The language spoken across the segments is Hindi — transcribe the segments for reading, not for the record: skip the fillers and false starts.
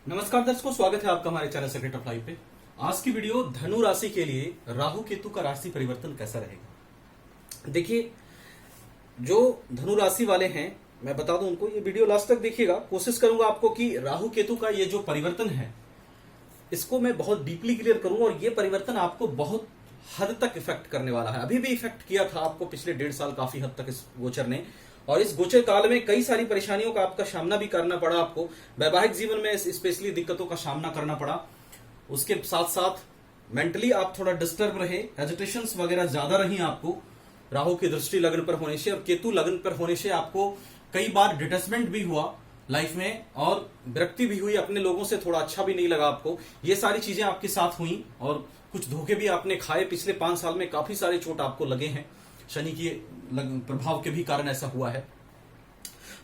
नमस्कार दर्शकों, स्वागत है आपका हमारे चैनल सेक्रेट ऑफ लाइफ पे। आज की वीडियो धनु राशि के लिए राहु केतु का राशि परिवर्तन कैसा रहेगा। देखिए, जो धनु राशि वाले हैं, मैं बता दूं उनको, ये वीडियो लास्ट तक देखिएगा। कोशिश करूंगा आपको कि राहु केतु का ये जो परिवर्तन है इसको मैं बहुत डीपली क्लियर करूं, और ये परिवर्तन आपको बहुत हद तक इफेक्ट करने वाला है। अभी भी इफेक्ट किया था आपको पिछले 1.5 साल काफी हद तक इस गोचर ने, और इस गोचर काल में कई सारी परेशानियों का आपका सामना भी करना पड़ा। आपको वैवाहिक जीवन में स्पेशली दिक्कतों का सामना करना पड़ा। उसके साथ साथ मेंटली आप थोड़ा डिस्टर्ब रहे, एजिटेशंस वगैरह ज्यादा रही आपको। राहु की दृष्टि लग्न पर होने से और केतु लग्न पर होने से आपको कई बार डिटैचमेंट भी हुआ लाइफ में, और विरक्ति भी हुई, अपने लोगों से थोड़ा अच्छा भी नहीं लगा आपको। ये सारी चीजें आपके साथ हुई, और कुछ धोखे भी आपने खाए। पिछले 5 साल में काफी सारे चोट आपको लगे हैं, शनि के प्रभाव के भी कारण ऐसा हुआ है।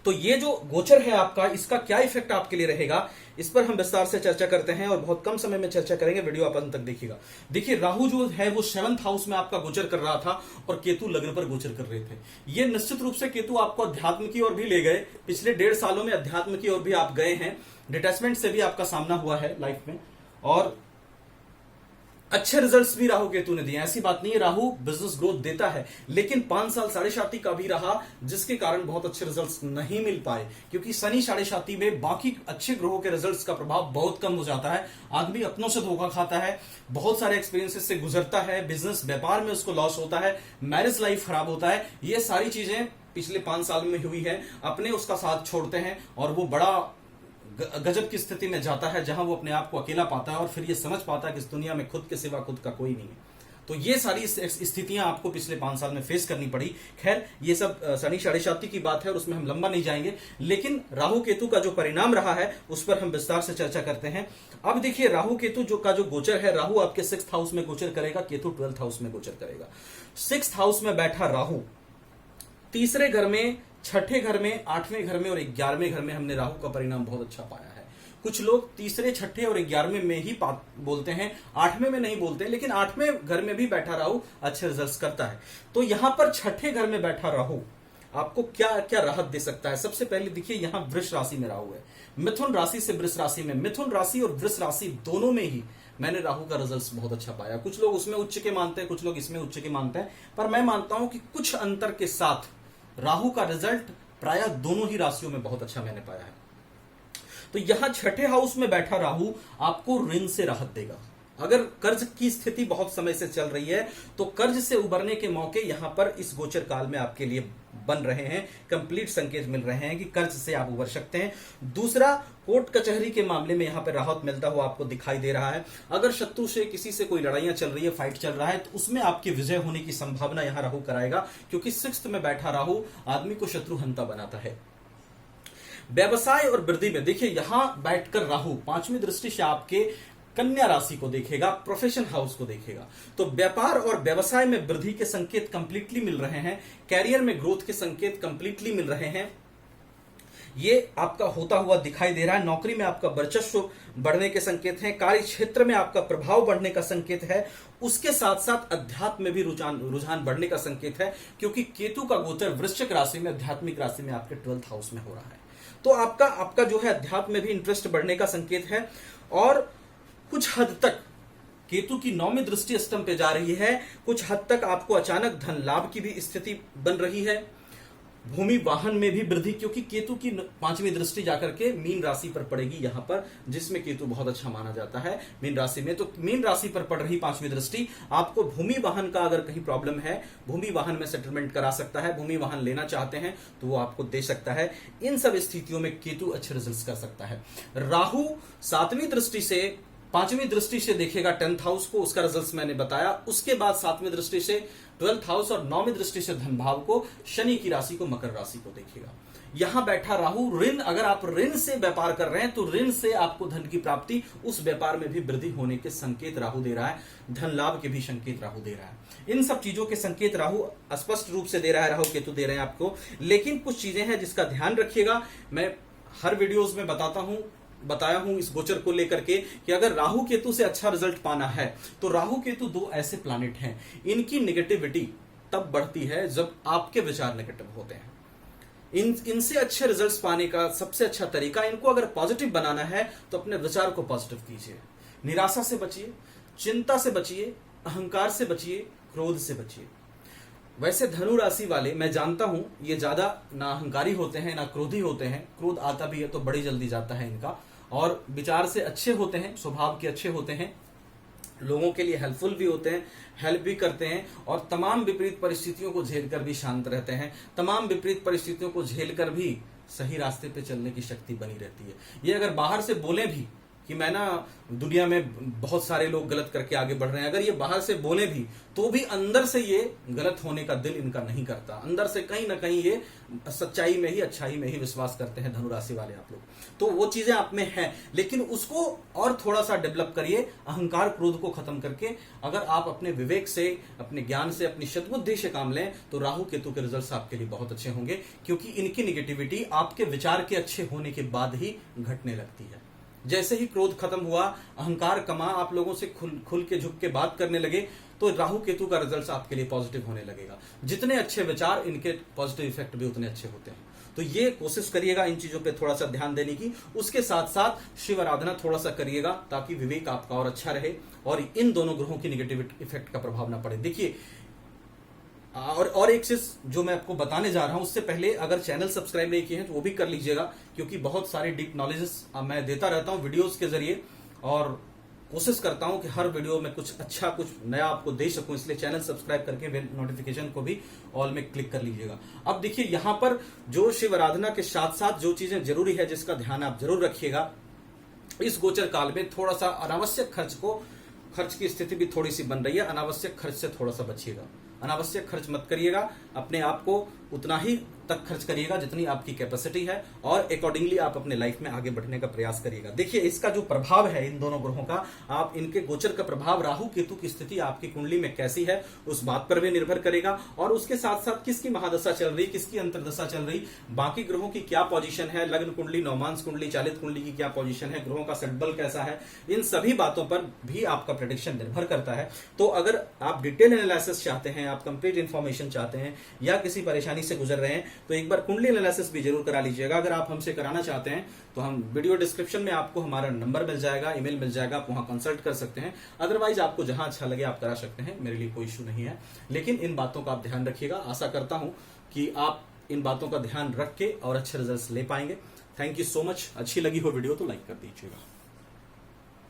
तो ये जो गोचर है आपका, इसका क्या इफेक्ट आपके लिए रहेगा, इस पर हम विस्तार से चर्चा करते हैं, और बहुत कम समय में चर्चा करेंगे। वीडियो आप अंत तक देखिएगा। देखिए, राहु जो है वो 7th हाउस में आपका गोचर कर रहा था, और केतु लग्न पर गोचर कर रहे थे। ये निश्चित रूप से केतु आपको अध्यात्म की ओर भी ले गए। पिछले 1.5 सालों में अध्यात्म की ओर भी आप गए हैं। डिटैचमेंट से भी आपका सामना हुआ है लाइफ में, और अच्छे रिजल्ट्स भी राहु केतु ने दिए। ऐसी बात नहीं है, राहु बिजनेस ग्रोथ देता है, लेकिन 5 साल साढ़े साथी का भी रहा, जिसके कारण बहुत अच्छे रिजल्ट्स नहीं मिल पाए। क्योंकि शनि साढ़े साथी में बाकी अच्छे ग्रहों के रिजल्ट्स का प्रभाव बहुत कम हो जाता है। आदमी अपनों से धोखा खाता है, बहुत सारे एक्सपीरियंसेस से गुजरता है, बिजनेस व्यापार में उसको लॉस होता है, मैरिज लाइफ खराब होता है। ये सारी चीजें पिछले 5 साल में हुई है। अपने उसका साथ छोड़ते हैं, और वो बड़ा गजब की स्थिति में जाता है, जहां वो अपने आप को अकेला पाता है, और फिर ये समझ पाता है कि इस दुनिया में खुद के सिवा खुद का कोई नहीं है। तो ये सारी स्थितियां आपको पिछले 5 साल में फेस करनी पड़ी। खैर, ये सब शनि साढ़े साथी की बात है, और उसमें हम लंबा नहीं जाएंगे। लेकिन राहु केतु का जो परिणाम रहा है उस पर हम विस्तार से चर्चा करते हैं। अब देखिए, राहु केतु का जो गोचर है, राहु आपके 6th हाउस में गोचर करेगा, केतु 12th हाउस में गोचर करेगा। 6th हाउस में बैठा राहु तीसरे घर में, छठे घर में, 8वें घर में और 11वें घर में हमने राहु का परिणाम बहुत अच्छा पाया है। कुछ लोग तीसरे, छठे और 11वें में ही बोलते हैं, 8वें में नहीं बोलते, लेकिन 8वें घर में भी बैठा राहु अच्छे रिजल्ट्स करता है। तो यहां पर छठे घर में बैठा राहु आपको क्या क्या राहत दे सकता है। सबसे पहले देखिए, यहां वृष राशि में राहु है, मिथुन राशि से वृष राशि में। मिथुन राशि और वृष राशि दोनों में ही मैंने राहु का रिजल्ट बहुत अच्छा पाया। कुछ लोग उसमें उच्च के मानते हैं, कुछ लोग इसमें उच्च के मानते हैं, पर मैं मानता हूं कि कुछ अंतर के साथ राहु का रिजल्ट प्रायः दोनों ही राशियों में बहुत अच्छा मैंने पाया है। तो यहां छठे हाउस में बैठा राहु आपको ऋण से राहत देगा। अगर कर्ज की स्थिति बहुत समय से चल रही है, तो कर्ज से उबरने के मौके यहां पर इस गोचर काल में आपके लिए बन रहे हैं। कंप्लीट संकेत मिल रहे हैं कि कर्ज से आप उबर सकते हैं। दूसरा, कोर्ट कचहरी के मामले में यहां पर राहत मिलता हुआ आपको दिखाई दे रहा है। अगर शत्रु से किसी से कोई लड़ाइयां चल रही है, फाइट चल रहा है, तो उसमें आपकी विजय होने की संभावना यहां राहु कराएगा, क्योंकि 6th में बैठा राहु आदमी को शत्रुहंता बनाता है। व्यवसाय और वृद्धि में देखिए, यहां बैठकर राहु 5वीं दृष्टि से आपके कन्या राशि को देखेगा, प्रोफेशन हाउस को देखेगा। तो व्यापार और व्यवसाय में वृद्धि के संकेत कंप्लीटली मिल रहे हैं। कैरियर में ग्रोथ के संकेत कंप्लीटली मिल रहे हैं। ये आपका होता हुआ दिखाई दे रहा है। नौकरी में आपका वर्चस्व बढ़ने के संकेत हैं। कार्य क्षेत्र में आपका प्रभाव बढ़ने का संकेत है। उसके साथ साथ अध्यात्म में भी रुझान बढ़ने का संकेत है, क्योंकि केतु का गोचर वृश्चिक राशि में, आध्यात्मिक राशि में आपके 12th हाउस में हो रहा है। तो आपका जो है अध्यात्म में भी इंटरेस्ट बढ़ने का संकेत है। और कुछ हद तक केतु की 9वीं दृष्टि अष्टम पे जा रही है। कुछ हद तक आपको अचानक धन लाभ की भी स्थिति बन रही है। भूमि वाहन में भी वृद्धि, क्योंकि केतु की 5वीं दृष्टि जाकर के मीन राशि पर पड़ेगी यहां पर, जिसमें केतु बहुत अच्छा माना जाता है मीन राशि में। तो मीन राशि पर पड़ रही 5वीं दृष्टि आपको भूमि वाहन का अगर कहीं प्रॉब्लम है, भूमि वाहन में सेटलमेंट करा सकता है। भूमि वाहन लेना चाहते हैं तो वो आपको दे सकता है। इन सब स्थितियों में केतु अच्छे रिजल्ट कर सकता है। राहु 7वीं दृष्टि से, 5वीं दृष्टि से देखेगा 10th हाउस को, उसका रिजल्ट मैंने बताया। उसके बाद 7वीं दृष्टि से 12th हाउस, और 9वीं दृष्टि से धन भाव को, शनि की राशि को, मकर राशि को देखेगा। यहां बैठा राहु ऋण, अगर आप ऋण से व्यापार कर रहे हैं तो ऋण से आपको धन की प्राप्ति, उस व्यापार में भी वृद्धि होने के संकेत राहु दे रहा है। धन लाभ के भी संकेत राहु दे रहा है। इन सब चीजों के संकेत राहु स्पष्ट रूप से दे रहा है, राहु केतु दे रहे हैं आपको। लेकिन कुछ चीजें हैं जिसका ध्यान रखिएगा। मैं हर वीडियोज में बताया हूं इस गोचर को लेकर के कि अगर राहु केतु से अच्छा रिजल्ट पाना है तो राहु केतु 2 ऐसे प्लैनेट हैं, इनकी नेगेटिविटी तब बढ़ती है जब आपके विचार नेगेटिव होते हैं। इनसे अच्छे रिजल्ट्स पाने का सबसे अच्छा तरीका, इनको अगर पॉजिटिव बनाना है तो अपने विचार को पॉजिटिव कीजिए, निराशा से बचिए, चिंता से बचिए, अहंकार से बचिए, क्रोध से बचिए। वैसे धनु राशि वाले मैं जानता हूं ये ज्यादा ना अहंकारी होते हैं ना क्रोधी होते हैं, क्रोध आता भी है तो बड़ी जल्दी जाता है इनका, और विचार से अच्छे होते हैं, स्वभाव के अच्छे होते हैं, लोगों के लिए हेल्पफुल भी होते हैं, हेल्प भी करते हैं, और तमाम विपरीत परिस्थितियों को झेलकर भी शांत रहते हैं, तमाम विपरीत परिस्थितियों को झेलकर भी सही रास्ते पे चलने की शक्ति बनी रहती है। ये अगर बाहर से बोले भी कि मैं ना दुनिया में बहुत सारे लोग गलत करके आगे बढ़ रहे हैं, अगर ये बाहर से बोले भी तो भी अंदर से ये गलत होने का दिल इनका नहीं करता, अंदर से कहीं ना कहीं ये सच्चाई में ही, अच्छाई में ही विश्वास करते हैं धनु राशि वाले आप लोग। तो वो चीजें आप में है, लेकिन उसको और थोड़ा सा डेवलप करिए, अहंकार क्रोध को खत्म करके। अगर आप अपने विवेक से, अपने ज्ञान से, अपनी सद्बुद्धि से काम लें तो राहु केतु के रिजल्ट्स आपके लिए बहुत अच्छे होंगे, क्योंकि इनकी निगेटिविटी आपके विचार के अच्छे होने के बाद ही घटने लगती है। जैसे ही क्रोध खत्म हुआ, अहंकार कमा, आप लोगों से खुल के झुक के बात करने लगे, तो राहु केतु का रिजल्ट आपके लिए पॉजिटिव होने लगेगा। जितने अच्छे विचार, इनके पॉजिटिव इफेक्ट भी उतने अच्छे होते हैं। तो ये कोशिश करिएगा इन चीजों पे थोड़ा सा ध्यान देने की। उसके साथ साथ शिव आराधना थोड़ा सा करिएगा, ताकि विवेक आपका और अच्छा रहे और इन दोनों ग्रहों की निगेटिव इफेक्ट का प्रभाव ना पड़े। देखिए, और एक चीज जो मैं आपको बताने जा रहा हूं, उससे पहले अगर चैनल सब्सक्राइब नहीं किए हैं तो वो भी कर लीजिएगा, क्योंकि बहुत सारे डीप नॉलेजेस मैं देता रहता हूं वीडियोस के जरिए, और कोशिश करता हूं कि हर वीडियो में कुछ अच्छा, कुछ नया आपको दे सकूं। इसलिए चैनल सब्सक्राइब करके बेल नोटिफिकेशन को भी ऑल में क्लिक कर लीजिएगा। अब देखिए, यहां पर जो शिव आराधना के साथ साथ जो चीजें जरूरी है, जिसका ध्यान आप जरूर रखिएगा, इस गोचर काल में थोड़ा सा अनावश्यक खर्च की स्थिति भी थोड़ी सी बन रही है। अनावश्यक खर्च से थोड़ा सा बचिएगा, अनावश्यक खर्च मत करिएगा, अपने आप को उतना ही तक खर्च करिएगा जितनी आपकी कैपेसिटी है, और अकॉर्डिंगली आप अपने लाइफ में आगे बढ़ने का प्रयास करिएगा। देखिए, इसका जो प्रभाव है इन दोनों ग्रहों का, आप इनके गोचर का प्रभाव, राहु केतु की स्थिति आपकी कुंडली में कैसी है उस बात पर भी निर्भर करेगा, और उसके साथ साथ किसकी महादशा चल रही, किसकी अंतरदशा चल रही, बाकी ग्रहों की क्या पोजीशन है, लग्न कुंडली, नवमांश कुंडली, चालित कुंडली की क्या पोजीशन है, ग्रहों का सेटबल कैसा है, इन सभी बातों पर भी आपका प्रेडिक्शन निर्भर करता है। तो अगर आप डिटेल एनालिसिस चाहते हैं, आप कंप्लीट इंफॉर्मेशन चाहते हैं, या किसी परेशानी से गुजर रहे हैं, तो एक बार कुंडली एनालिसिस भी जरूर करा लीजिएगा। अगर आप हमसे कराना चाहते हैं तो हम वीडियो डिस्क्रिप्शन में आपको हमारा नंबर मिल जाएगा, ईमेल मिल जाएगा, आप वहां कंसल्ट कर सकते हैं। अदरवाइज आपको जहां अच्छा लगे आप करा सकते हैं, मेरे लिए कोई इश्यू नहीं है। लेकिन इन बातों का आप ध्यान रखिएगा। आशा करता हूं कि आप इन बातों का ध्यान रख के और अच्छे रिजल्ट ले पाएंगे। Thank you so much. अच्छी लगी हो वीडियो तो लाइक कर दीजिएगा।